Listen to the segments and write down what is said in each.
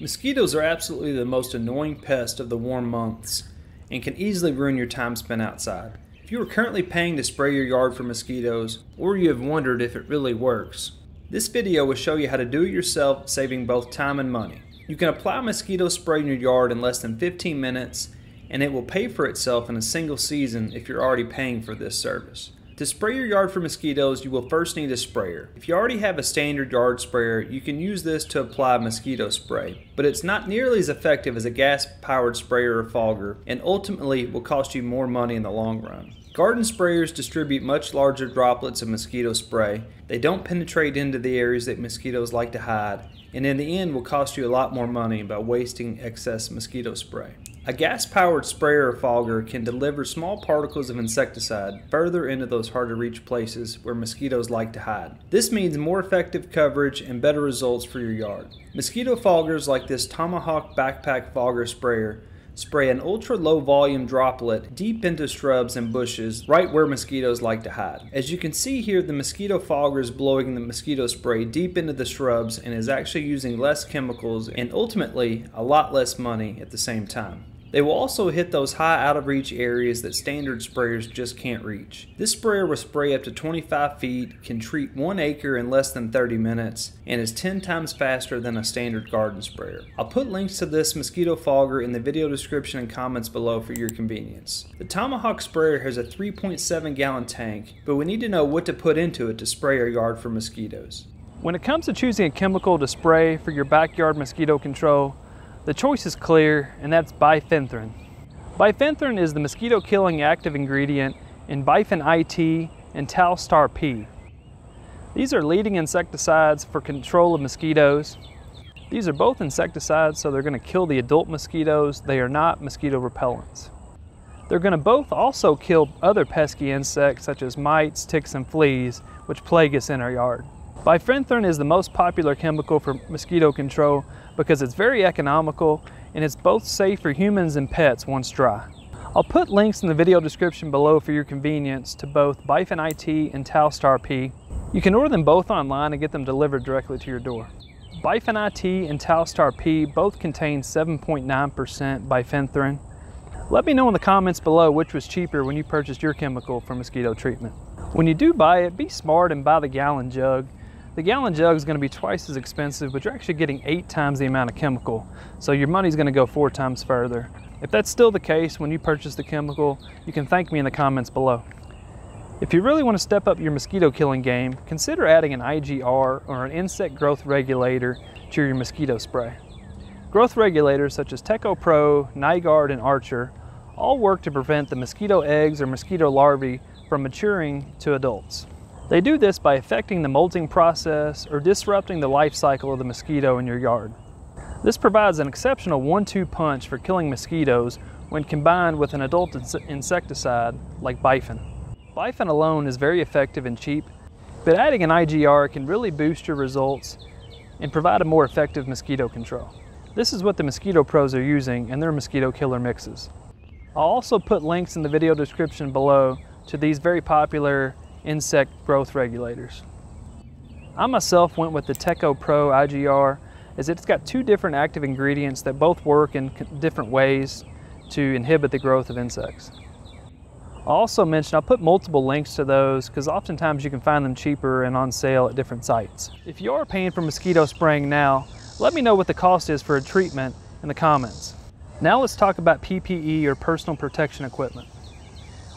Mosquitoes are absolutely the most annoying pest of the warm months and can easily ruin your time spent outside. If you are currently paying to spray your yard for mosquitoes, or you have wondered if it really works, this video will show you how to do it yourself, saving both time and money. You can apply mosquito spray in your yard in less than 15 minutes, and it will pay for itself in a single season if you're already paying for this service. To spray your yard for mosquitoes, you will first need a sprayer. If you already have a standard yard sprayer, you can use this to apply mosquito spray, but it's not nearly as effective as a gas-powered sprayer or fogger, and ultimately will cost you more money in the long run. Garden sprayers distribute much larger droplets of mosquito spray. They don't penetrate into the areas that mosquitoes like to hide, and in the end will cost you a lot more money by wasting excess mosquito spray. A gas-powered sprayer or fogger can deliver small particles of insecticide further into those hard-to-reach places where mosquitoes like to hide. This means more effective coverage and better results for your yard. Mosquito foggers like this Tomahawk backpack fogger sprayer spray an ultra-low volume droplet deep into shrubs and bushes right where mosquitoes like to hide. As you can see here, the mosquito fogger is blowing the mosquito spray deep into the shrubs and is actually using less chemicals and ultimately a lot less money at the same time. They will also hit those high out of reach areas that standard sprayers just can't reach. This sprayer will spray up to 25 feet, can treat 1 acre in less than 30 minutes, and is 10 times faster than a standard garden sprayer. I'll put links to this mosquito fogger in the video description and comments below for your convenience. The Tomahawk sprayer has a 3.7 gallon tank, but we need to know what to put into it to spray our yard for mosquitoes. When it comes to choosing a chemical to spray for your backyard mosquito control, the choice is clear, and that's Bifenthrin. Bifenthrin is the mosquito-killing active ingredient in Bifen IT and Talstar P. These are leading insecticides for control of mosquitoes. These are both insecticides, so they're going to kill the adult mosquitoes. They are not mosquito repellents. They're going to both also kill other pesky insects such as mites, ticks, and fleas, which plague us in our yard. Bifenthrin is the most popular chemical for mosquito control because it's very economical and it's both safe for humans and pets once dry. I'll put links in the video description below for your convenience to both Bifen IT and Talstar P. You can order them both online and get them delivered directly to your door. Bifen IT and Talstar P both contain 7.9% Bifenthrin. Let me know in the comments below which was cheaper when you purchased your chemical for mosquito treatment. When you do buy it, be smart and buy the gallon jug. The gallon jug is going to be twice as expensive, but you're actually getting 8 times the amount of chemical, so your money's going to go 4 times further. If that's still the case when you purchase the chemical, you can thank me in the comments below. If you really want to step up your mosquito killing game, consider adding an IGR or an Insect Growth Regulator to your mosquito spray. Growth regulators such as Teco Pro, Nygaard, and Archer all work to prevent the mosquito eggs or mosquito larvae from maturing to adults. They do this by affecting the molting process or disrupting the life cycle of the mosquito in your yard. This provides an exceptional 1-2 punch for killing mosquitoes when combined with an adult insecticide like Bifen. Bifen alone is very effective and cheap, but adding an IGR can really boost your results and provide a more effective mosquito control. This is what the mosquito pros are using in their mosquito killer mixes. I'll also put links in the video description below to these very popular insect growth regulators. I myself went with the Teco Pro IGR as it's got 2 different active ingredients that both work in different ways to inhibit the growth of insects. I'll also mention I'll put multiple links to those because oftentimes you can find them cheaper and on sale at different sites. If you are paying for mosquito spraying now, let me know what the cost is for a treatment in the comments. Now let's talk about PPE or personal protection equipment.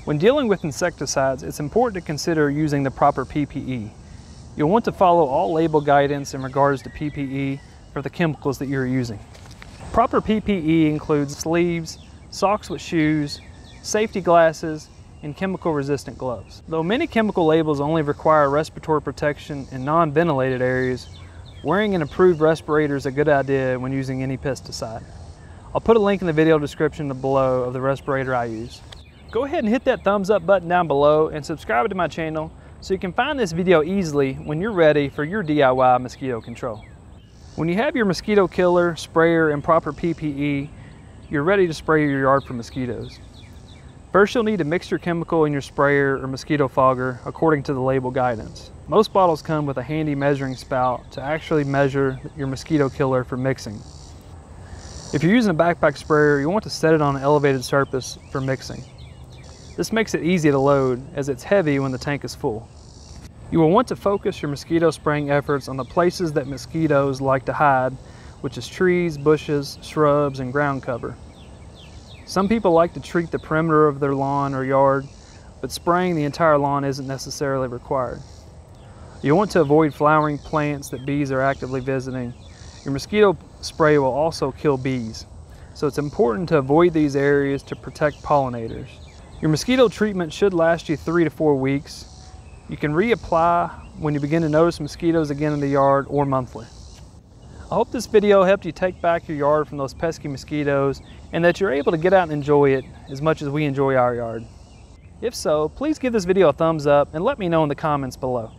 When dealing with insecticides, it's important to consider using the proper PPE. You'll want to follow all label guidance in regards to PPE for the chemicals that you're using. Proper PPE includes sleeves, socks with shoes, safety glasses, and chemical-resistant gloves. Though many chemical labels only require respiratory protection in non-ventilated areas, wearing an approved respirator is a good idea when using any pesticide. I'll put a link in the video description below of the respirator I use. Go ahead and hit that thumbs up button down below and subscribe to my channel so you can find this video easily when you're ready for your DIY mosquito control. When you have your mosquito killer, sprayer, and proper PPE, you're ready to spray your yard for mosquitoes. First, you'll need to mix your chemical in your sprayer or mosquito fogger according to the label guidance. Most bottles come with a handy measuring spout to actually measure your mosquito killer for mixing. If you're using a backpack sprayer, you want to set it on an elevated surface for mixing. This makes it easy to load as it's heavy when the tank is full. You will want to focus your mosquito spraying efforts on the places that mosquitoes like to hide, which is trees, bushes, shrubs, and ground cover. Some people like to treat the perimeter of their lawn or yard, but spraying the entire lawn isn't necessarily required. You want to avoid flowering plants that bees are actively visiting. Your mosquito spray will also kill bees, so it's important to avoid these areas to protect pollinators. Your mosquito treatment should last you 3 to 4 weeks. You can reapply when you begin to notice mosquitoes again in the yard or monthly. I hope this video helped you take back your yard from those pesky mosquitoes and that you're able to get out and enjoy it as much as we enjoy our yard. If so, please give this video a thumbs up and let me know in the comments below.